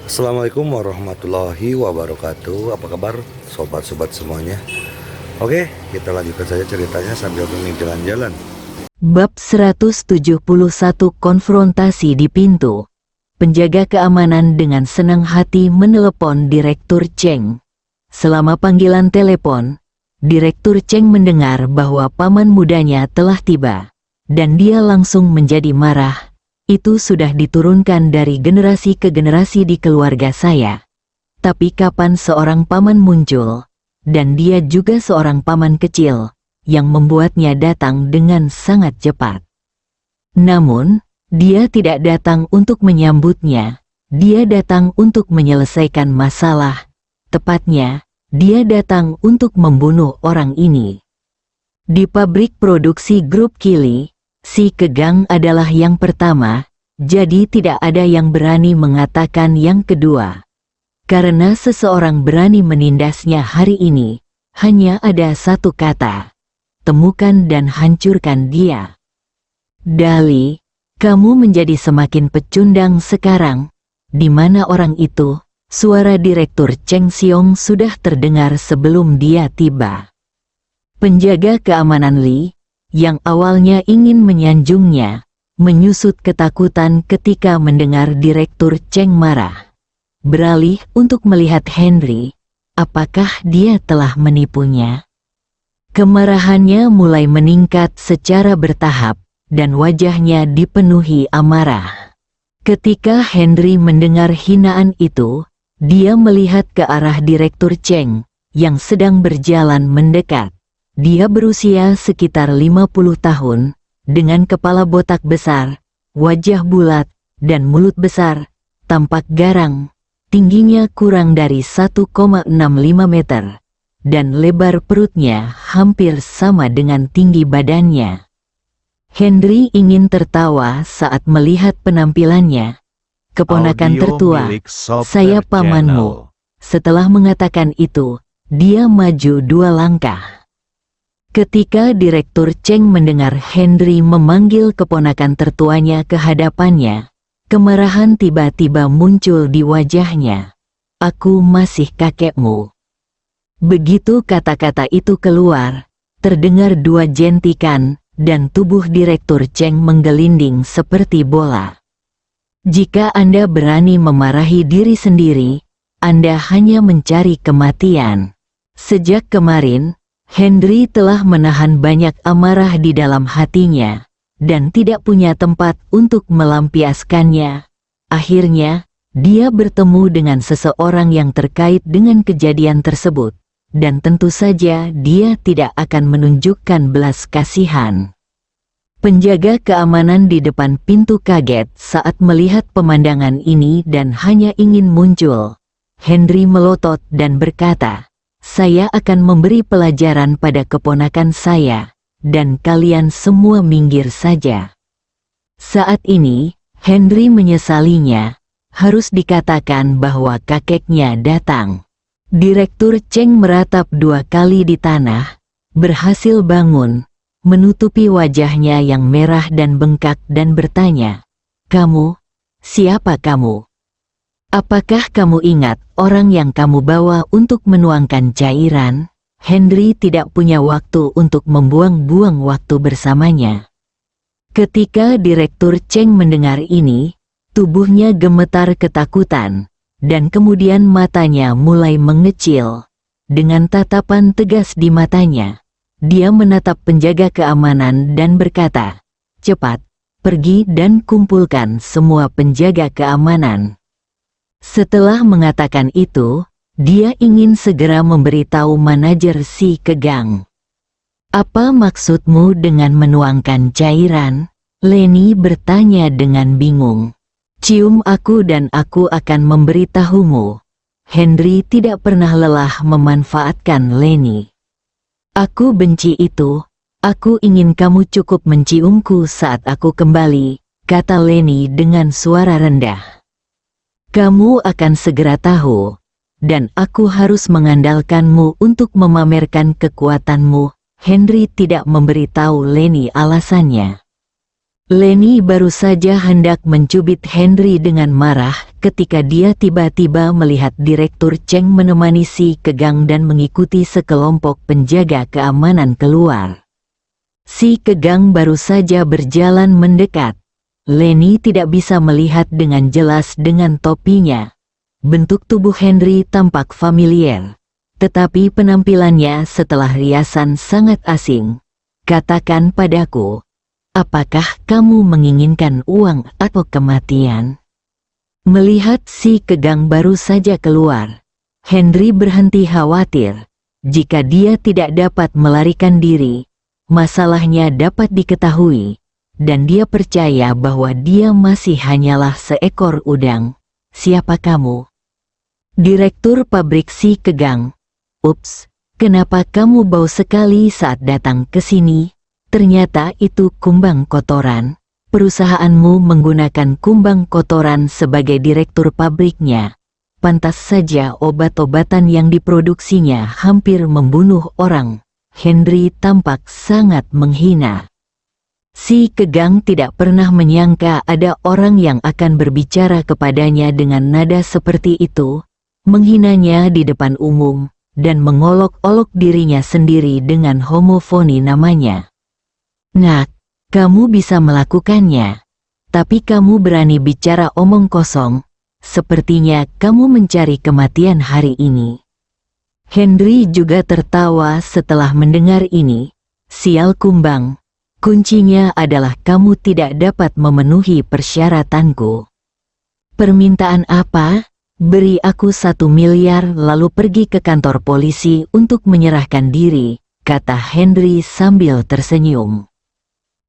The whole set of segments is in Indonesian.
Assalamualaikum warahmatullahi wabarakatuh. Apa kabar sobat-sobat semuanya? Oke, kita lanjutkan saja ceritanya sambil jalan-jalan. Bab 171 Konfrontasi di pintu. Penjaga keamanan dengan senang hati menelepon Direktur Cheng. Selama panggilan telepon, Direktur Cheng mendengar bahwa paman mudanya telah tiba, dan dia langsung menjadi marah. Itu sudah diturunkan dari generasi ke generasi di keluarga saya. Tapi kapan seorang paman muncul, dan dia juga seorang paman kecil, yang membuatnya datang dengan sangat cepat. Namun, dia tidak datang untuk menyambutnya, dia datang untuk menyelesaikan masalah. Tepatnya, dia datang untuk membunuh orang ini. Di pabrik produksi grup Kili, si Kegang adalah yang pertama, jadi tidak ada yang berani mengatakan yang kedua. Karena seseorang berani menindasnya hari ini, hanya ada satu kata. Temukan dan hancurkan dia. Dali, kamu menjadi semakin pecundang sekarang. Di mana orang itu? Suara Direktur Cheng Xiong sudah terdengar sebelum dia tiba. Penjaga keamanan Li, yang awalnya ingin menyanjungnya, menyusut ketakutan ketika mendengar Direktur Cheng marah. Beralih untuk melihat Henry, apakah dia telah menipunya? Kemarahannya mulai meningkat secara bertahap, dan wajahnya dipenuhi amarah. Ketika Henry mendengar hinaan itu, dia melihat ke arah Direktur Cheng, yang sedang berjalan mendekat. Dia berusia sekitar 50 tahun, dengan kepala botak besar, wajah bulat, dan mulut besar, tampak garang. Tingginya kurang dari 1,65 meter, dan lebar perutnya hampir sama dengan tinggi badannya. Henry ingin tertawa saat melihat penampilannya. Keponakan tertua, saya pamanmu. Setelah mengatakan itu, dia maju 2 langkah. Ketika Direktur Cheng mendengar Henry memanggil keponakan tertuanya ke hadapannya, kemarahan tiba-tiba muncul di wajahnya. Aku masih kakekmu. Begitu kata-kata itu keluar, terdengar 2 jentikan, dan tubuh Direktur Cheng menggelinding seperti bola. Jika Anda berani memarahi diri sendiri, Anda hanya mencari kematian. Sejak kemarin, Henry telah menahan banyak amarah di dalam hatinya, dan tidak punya tempat untuk melampiaskannya. Akhirnya, dia bertemu dengan seseorang yang terkait dengan kejadian tersebut, dan tentu saja dia tidak akan menunjukkan belas kasihan. Penjaga keamanan di depan pintu kaget saat melihat pemandangan ini dan hanya ingin muncul. Henry melotot dan berkata, "Saya akan memberi pelajaran pada keponakan saya, dan kalian semua minggir saja." Saat ini, Henry menyesalinya. Harus dikatakan bahwa kakeknya datang. Direktur Cheng meratap 2 kali di tanah, berhasil bangun, menutupi wajahnya yang merah dan bengkak dan bertanya, "Kamu? Siapa kamu? Apakah kamu ingat orang yang kamu bawa untuk menuangkan cairan?" Henry tidak punya waktu untuk membuang-buang waktu bersamanya. Ketika Direktur Cheng mendengar ini, tubuhnya gemetar ketakutan, dan kemudian matanya mulai mengecil. Dengan tatapan tegas di matanya, dia menatap penjaga keamanan dan berkata, "Cepat, pergi dan kumpulkan semua penjaga keamanan." Setelah mengatakan itu, dia ingin segera memberitahu manajer si Kegang. "Apa maksudmu dengan menuangkan cairan?" Lenny bertanya dengan bingung. "Cium aku dan aku akan memberitahumu." Henry tidak pernah lelah memanfaatkan Lenny. "Aku benci itu. Aku ingin kamu cukup menciumku saat aku kembali," kata Lenny dengan suara rendah. "Kamu akan segera tahu, dan aku harus mengandalkanmu untuk memamerkan kekuatanmu." Henry tidak memberitahu Lenny alasannya. Lenny baru saja hendak mencubit Henry dengan marah ketika dia tiba-tiba melihat Direktur Cheng menemani Si Kegang dan mengikuti sekelompok penjaga keamanan keluar. Si Kegang baru saja berjalan mendekat. Leni tidak bisa melihat dengan jelas dengan topinya. Bentuk tubuh Henry tampak familiar, tetapi penampilannya setelah riasan sangat asing. Katakan padaku, apakah kamu menginginkan uang atau kematian? Melihat Si Kegang baru saja keluar, Henry berhenti khawatir. Jika dia tidak dapat melarikan diri, masalahnya dapat diketahui, dan dia percaya bahwa dia masih hanyalah seekor udang. Siapa kamu? Direktur pabrik Si Kegang. Ups, kenapa kamu bau sekali saat datang ke sini? Ternyata itu kumbang kotoran. Perusahaanmu menggunakan kumbang kotoran sebagai direktur pabriknya. Pantas saja obat-obatan yang diproduksinya hampir membunuh orang. Henry tampak sangat menghina. Si Kegang tidak pernah menyangka ada orang yang akan berbicara kepadanya dengan nada seperti itu, menghinanya di depan umum, dan mengolok-olok dirinya sendiri dengan homofoni namanya. Nak, kamu bisa melakukannya, tapi kamu berani bicara omong kosong, sepertinya kamu mencari kematian hari ini. Henry juga tertawa setelah mendengar ini. Sial kumbang, kuncinya adalah kamu tidak dapat memenuhi persyaratanku. Permintaan apa? Beri aku 1 miliar lalu pergi ke kantor polisi untuk menyerahkan diri, kata Henry sambil tersenyum.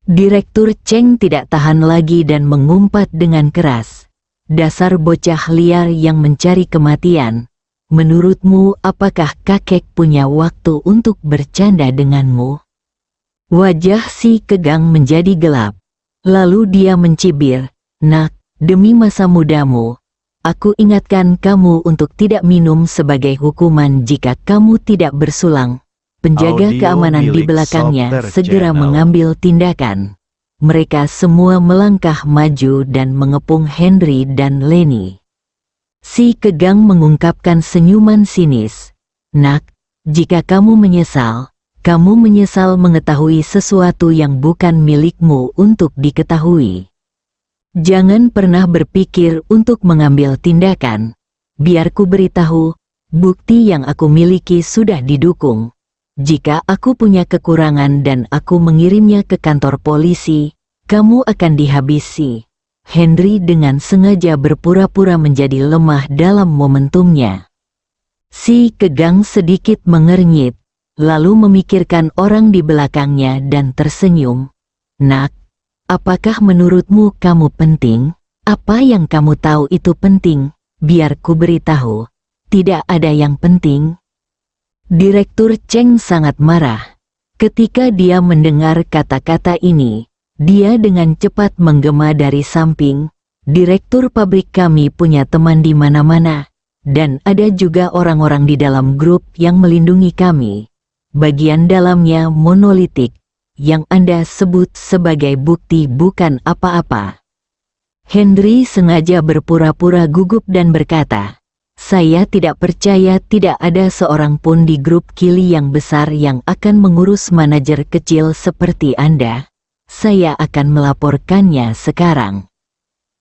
Direktur Cheng tidak tahan lagi dan mengumpat dengan keras. Dasar bocah liar yang mencari kematian. Menurutmu apakah kakek punya waktu untuk bercanda denganmu? Wajah Si Kegang menjadi gelap. Lalu dia mencibir, Nak, demi masa mudamu, aku ingatkan kamu untuk tidak minum sebagai hukuman jika kamu tidak bersulang. Penjaga keamanan di belakangnya segera mengambil tindakan. Mereka semua melangkah maju dan mengepung Henry dan Leni. Si Kegang mengungkapkan senyuman sinis. Nak, jika kamu menyesal mengetahui sesuatu yang bukan milikmu untuk diketahui. Jangan pernah berpikir untuk mengambil tindakan. Biar ku beritahu, bukti yang aku miliki sudah didukung. Jika aku punya kekurangan dan aku mengirimnya ke kantor polisi, kamu akan dihabisi. Henry dengan sengaja berpura-pura menjadi lemah dalam momentumnya. Si Kegang sedikit mengernyit, lalu memikirkan orang di belakangnya dan tersenyum. Nak, apakah menurutmu kamu penting? Apa yang kamu tahu itu penting? Biar ku beritahu, tidak ada yang penting. Direktur Cheng sangat marah. Ketika dia mendengar kata-kata ini, dia dengan cepat menggema dari samping. Direktur pabrik kami punya teman di mana-mana, dan ada juga orang-orang di dalam grup yang melindungi kami. Bagian dalamnya monolitik, yang Anda sebut sebagai bukti bukan apa-apa. Henry sengaja berpura-pura gugup dan berkata, saya tidak percaya tidak ada seorang pun di grup Kili yang besar yang akan mengurus manajer kecil seperti Anda. Saya akan melaporkannya sekarang.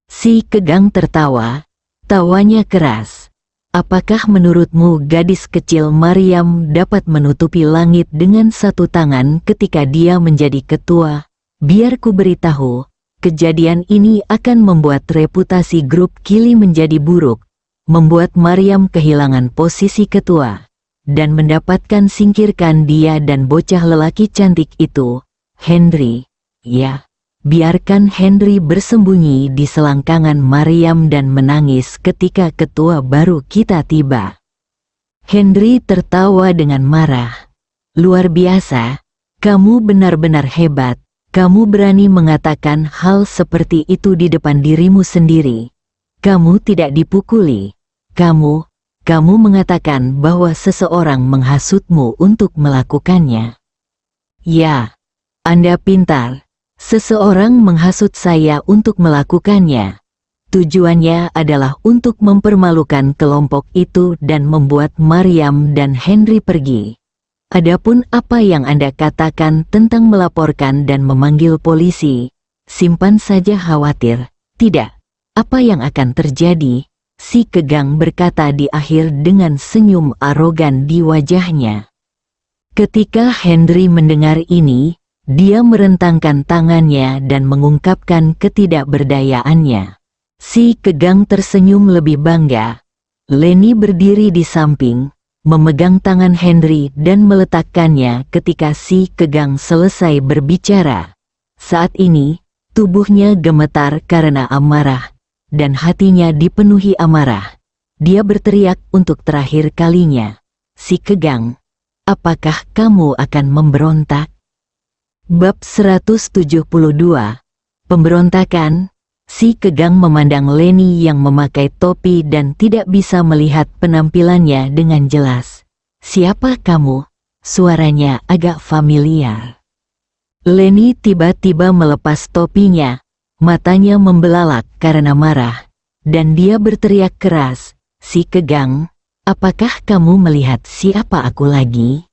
Si Kegang tertawa, tawanya keras. Apakah menurutmu gadis kecil Mariam dapat menutupi langit dengan satu tangan ketika dia menjadi ketua? Biar ku beritahu, kejadian ini akan membuat reputasi grup Kili menjadi buruk. Membuat Mariam kehilangan posisi ketua, dan mendapatkan singkirkan dia dan bocah lelaki cantik itu, Henry. Ya, biarkan Henry bersembunyi di selangkangan Mariam dan menangis ketika ketua baru kita tiba. Henry tertawa dengan marah. Luar biasa, kamu benar-benar hebat, kamu berani mengatakan hal seperti itu di depan dirimu sendiri. Kamu tidak dipukuli. Kamu mengatakan bahwa seseorang menghasutmu untuk melakukannya. Ya, Anda pintar. Seseorang menghasut saya untuk melakukannya. Tujuannya adalah untuk mempermalukan kelompok itu dan membuat Maryam dan Henry pergi. Adapun apa yang Anda katakan tentang melaporkan dan memanggil polisi, simpan saja khawatir. Tidak. Apa yang akan terjadi? Si Kegang berkata di akhir dengan senyum arogan di wajahnya. Ketika Henry mendengar ini, dia merentangkan tangannya dan mengungkapkan ketidakberdayaannya. Si Kegang tersenyum lebih bangga. Lenny berdiri di samping, memegang tangan Henry dan meletakkannya ketika si Kegang selesai berbicara. Saat ini, tubuhnya gemetar karena amarah, dan hatinya dipenuhi amarah. Dia berteriak untuk terakhir kalinya. Si Kegang, apakah kamu akan memberontak? Bab 172. Pemberontakan. Si Kegang memandang Lenny yang memakai topi dan tidak bisa melihat penampilannya dengan jelas. Siapa kamu? Suaranya agak familiar. Lenny tiba-tiba melepas topinya, matanya membelalak karena marah, dan dia berteriak keras, Si Kegang, apakah kamu melihat siapa aku lagi?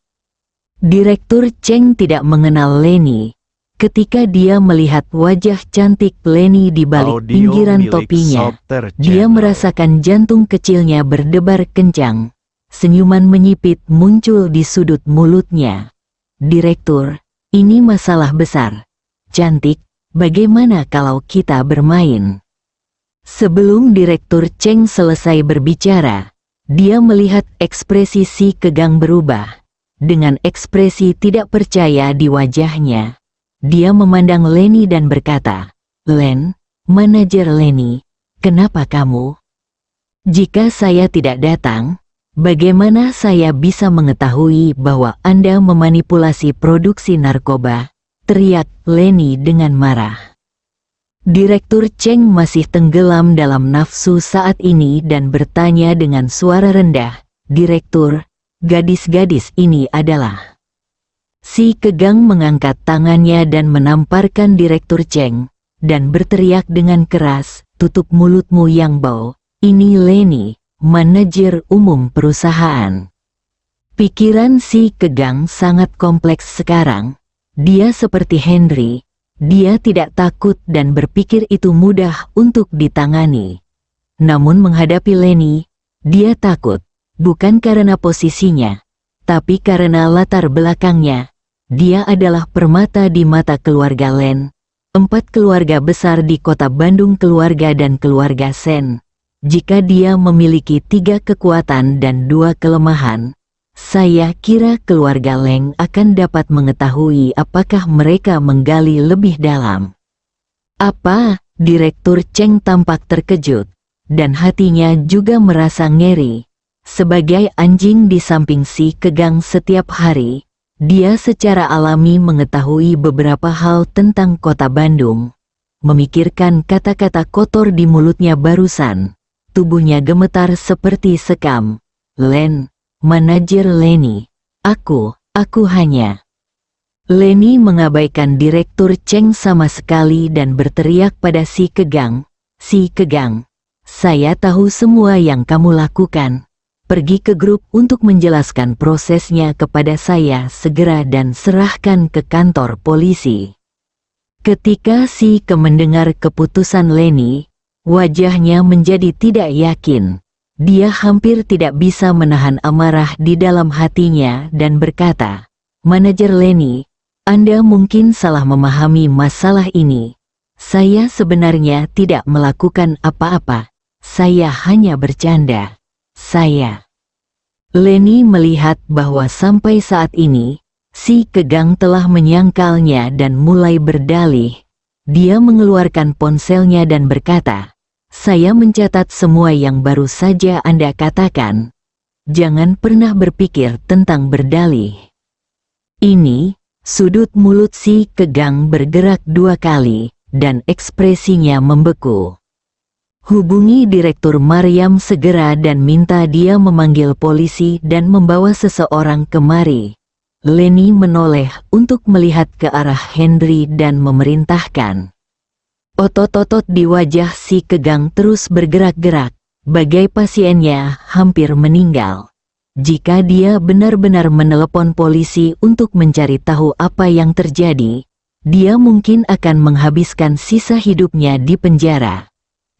Direktur Cheng tidak mengenal Lenny. Ketika dia melihat wajah cantik Lenny di balik pinggiran topinya, dia merasakan jantung kecilnya berdebar kencang. Senyuman menyipit muncul di sudut mulutnya. Direktur, ini masalah besar. Cantik, bagaimana kalau kita bermain? Sebelum Direktur Cheng selesai berbicara, dia melihat ekspresi Si Kegang berubah. Dengan ekspresi tidak percaya di wajahnya, dia memandang Lenny dan berkata, Len, manajer Lenny, kenapa kamu? Jika saya tidak datang, bagaimana saya bisa mengetahui bahwa Anda memanipulasi produksi narkoba? Teriak Lenny dengan marah. Direktur Cheng masih tenggelam dalam nafsu saat ini dan bertanya dengan suara rendah, Direktur, gadis-gadis ini adalah... Si Kegang mengangkat tangannya dan menamparkan Direktur Cheng, dan berteriak dengan keras, tutup mulutmu yang bau, ini Lenny, manajer umum perusahaan. Pikiran Si Kegang sangat kompleks sekarang. Dia seperti Henry, dia tidak takut dan berpikir itu mudah untuk ditangani. Namun menghadapi Lenny, dia takut, bukan karena posisinya, tapi karena latar belakangnya. Dia adalah permata di mata keluarga Len. 4 keluarga besar di kota Bandung, keluarga dan keluarga Sen. Jika dia memiliki 3 kekuatan dan 2 kelemahan, saya kira keluarga Leng akan dapat mengetahui apakah mereka menggali lebih dalam. Apa? Direktur Cheng tampak terkejut, dan hatinya juga merasa ngeri. Sebagai anjing di samping Si Kegang setiap hari, dia secara alami mengetahui beberapa hal tentang kota Bandung. Memikirkan kata-kata kotor di mulutnya barusan, tubuhnya gemetar seperti sekam. Len, manajer Lenny, aku hanya... Lenny mengabaikan Direktur Cheng sama sekali dan berteriak pada Si Kegang, Si Kegang, saya tahu semua yang kamu lakukan. Pergi ke grup untuk menjelaskan prosesnya kepada saya segera dan serahkan ke kantor polisi. Ketika Si Ke mendengar keputusan Lenny, wajahnya menjadi tidak yakin. Dia hampir tidak bisa menahan amarah di dalam hatinya dan berkata, Manajer Lenny, Anda mungkin salah memahami masalah ini. Saya sebenarnya tidak melakukan apa-apa. Saya hanya bercanda. Lenny melihat bahwa sampai saat ini, Si Kegang telah menyangkalnya dan mulai berdalih. Dia mengeluarkan ponselnya dan berkata, saya mencatat semua yang baru saja Anda katakan. Jangan pernah berpikir tentang berdalih. Ini, sudut mulut Si Kegang bergerak 2 kali, dan ekspresinya membeku. Hubungi Direktur Maryam segera dan minta dia memanggil polisi dan membawa seseorang kemari. Lenny menoleh untuk melihat ke arah Henry dan memerintahkan. Otot-otot di wajah si Kegang terus bergerak-gerak, bagai pasiennya hampir meninggal. Jika dia benar-benar menelepon polisi untuk mencari tahu apa yang terjadi, dia mungkin akan menghabiskan sisa hidupnya di penjara.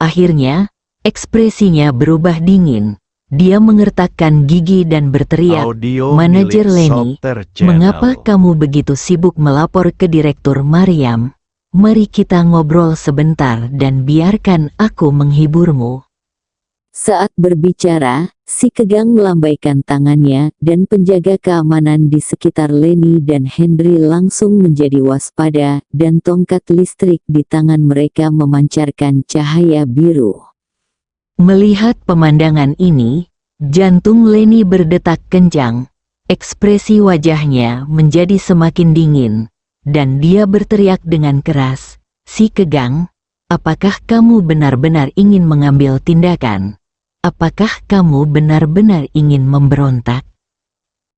Akhirnya, ekspresinya berubah dingin. Dia mengertakkan gigi dan berteriak, "Manajer Leni, mengapa kamu begitu sibuk melapor ke Direktur Mariam? Mari kita ngobrol sebentar dan biarkan aku menghiburmu." Saat berbicara, si Kegang melambaikan tangannya dan penjaga keamanan di sekitar Leni dan Henry langsung menjadi waspada dan tongkat listrik di tangan mereka memancarkan cahaya biru. Melihat pemandangan ini, jantung Leni berdetak kencang, ekspresi wajahnya menjadi semakin dingin, dan dia berteriak dengan keras, "Si Kegang, apakah kamu benar-benar ingin mengambil tindakan? Apakah kamu benar-benar ingin memberontak?"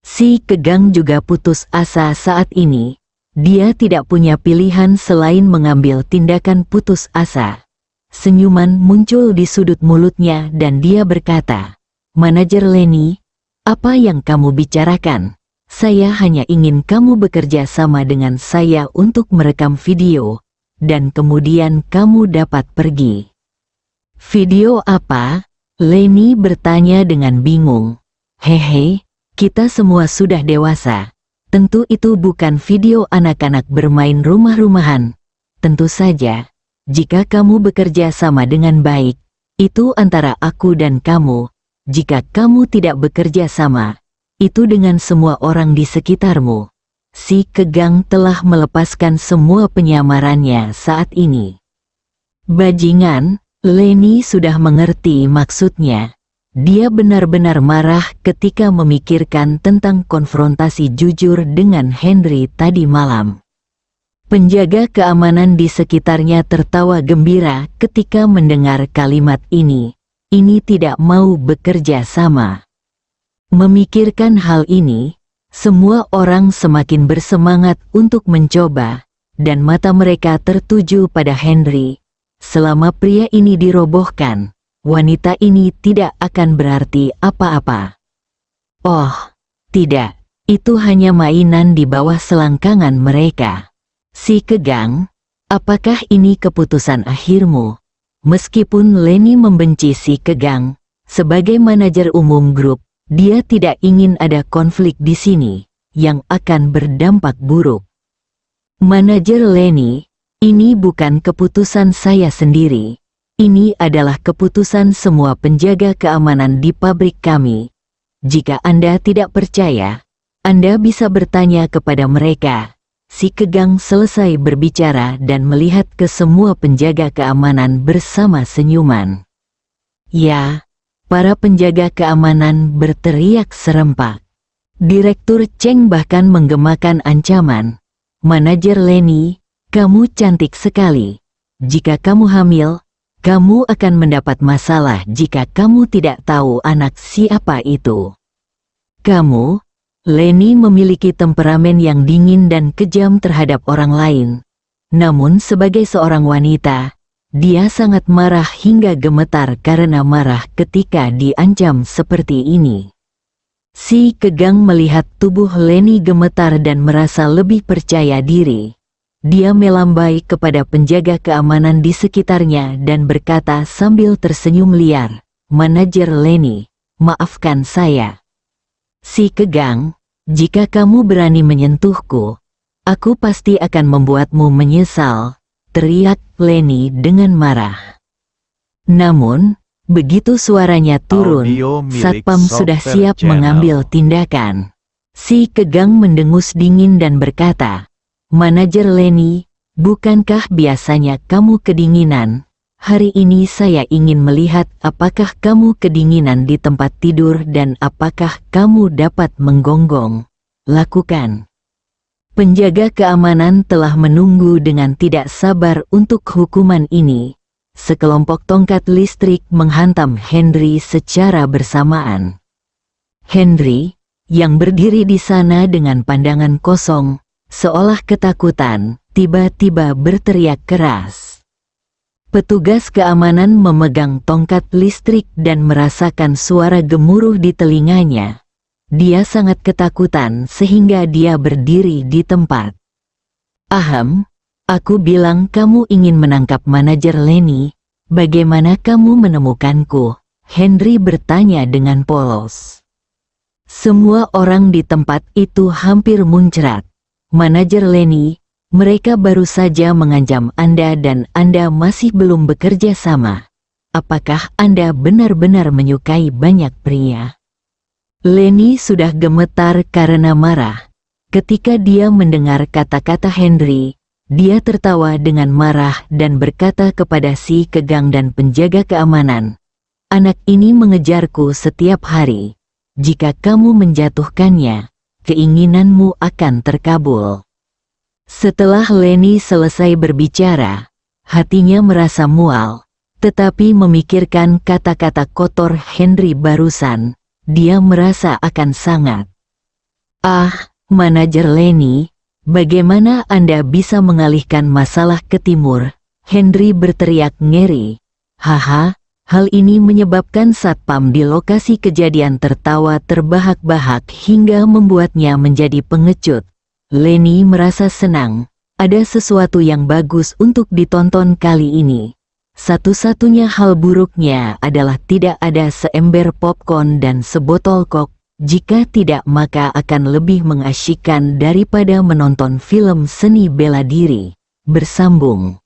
Si Kegang juga putus asa saat ini. Dia tidak punya pilihan selain mengambil tindakan putus asa. Senyuman muncul di sudut mulutnya dan dia berkata, "Manajer Leni, apa yang kamu bicarakan? Saya hanya ingin kamu bekerja sama dengan saya untuk merekam video, dan kemudian kamu dapat pergi." "Video apa?" Leni bertanya dengan bingung. "Hehe, kita semua sudah dewasa. Tentu itu bukan video anak-anak bermain rumah-rumahan. Tentu saja, jika kamu bekerja sama dengan baik, itu antara aku dan kamu. Jika kamu tidak bekerja sama, itu dengan semua orang di sekitarmu." Si Kegang telah melepaskan semua penyamarannya saat ini. Bajingan, Leni sudah mengerti maksudnya. Dia benar-benar marah ketika memikirkan tentang konfrontasi jujur dengan Henry tadi malam. Penjaga keamanan di sekitarnya tertawa gembira ketika mendengar kalimat ini. Ini tidak mau bekerja sama. Memikirkan hal ini, semua orang semakin bersemangat untuk mencoba, dan mata mereka tertuju pada Henry. Selama pria ini dirobohkan, wanita ini tidak akan berarti apa-apa. Oh, tidak, itu hanya mainan di bawah selangkangan mereka. Si Kegang, apakah ini keputusan akhirmu? Meskipun Leni membenci si Kegang, sebagai manajer umum grup, dia tidak ingin ada konflik di sini, yang akan berdampak buruk. "Manajer Leni, ini bukan keputusan saya sendiri. Ini adalah keputusan semua penjaga keamanan di pabrik kami. Jika Anda tidak percaya, Anda bisa bertanya kepada mereka." Si Kegang selesai berbicara dan melihat ke semua penjaga keamanan bersama senyuman. Ya, para penjaga keamanan berteriak serempak. Direktur Cheng bahkan menggemakan ancaman. "Manajer Leni, kamu cantik sekali. Jika kamu hamil, kamu akan mendapat masalah jika kamu tidak tahu anak siapa itu." Kamu, Leni memiliki temperamen yang dingin dan kejam terhadap orang lain. Namun sebagai seorang wanita, dia sangat marah hingga gemetar karena marah ketika diancam seperti ini. Si Kegang melihat tubuh Leni gemetar dan merasa lebih percaya diri. Dia melambai kepada penjaga keamanan di sekitarnya dan berkata sambil tersenyum liar, "Manajer Leni, maafkan saya." Si Kegang, "Jika kamu berani menyentuhku, aku pasti akan membuatmu menyesal," teriak Leni dengan marah. Namun, begitu suaranya turun, satpam sudah siap mengambil tindakan. Si Kegang mendengus dingin dan berkata, "Manajer Leni, bukankah biasanya kamu kedinginan? Hari ini saya ingin melihat apakah kamu kedinginan di tempat tidur dan apakah kamu dapat menggonggong. Lakukan." Penjaga keamanan telah menunggu dengan tidak sabar untuk hukuman ini. Sekelompok tongkat listrik menghantam Henry secara bersamaan. Henry, yang berdiri di sana dengan pandangan kosong, seolah ketakutan, tiba-tiba berteriak keras. Petugas keamanan memegang tongkat listrik dan merasakan suara gemuruh di telinganya. Dia sangat ketakutan sehingga dia berdiri di tempat. Aham, aku bilang kamu ingin menangkap manajer Lenny. Bagaimana kamu menemukanku? Henry bertanya dengan polos. Semua orang di tempat itu hampir muncrat. Manajer Lenny, mereka baru saja mengancam Anda dan Anda masih belum bekerja sama. Apakah Anda benar-benar menyukai banyak pria? Lenny sudah gemetar karena marah. Ketika dia mendengar kata-kata Henry, dia tertawa dengan marah dan berkata kepada si Kegang dan penjaga keamanan, "Anak ini mengejarku setiap hari. Jika kamu menjatuhkannya, keinginanmu akan terkabul." Setelah Lenny selesai berbicara, hatinya merasa mual, tetapi memikirkan kata-kata kotor Henry barusan, dia merasa akan sangat. "Ah, manajer Lenny, bagaimana Anda bisa mengalihkan masalah ke timur?" Henry berteriak ngeri. "Haha." Hal ini menyebabkan satpam di lokasi kejadian tertawa terbahak-bahak hingga membuatnya menjadi pengecut. Lenny merasa senang, ada sesuatu yang bagus untuk ditonton kali ini. Satu-satunya hal buruknya adalah tidak ada seember popcorn dan sebotol kok. Jika tidak maka akan lebih mengasyikkan daripada menonton film seni bela diri. Bersambung.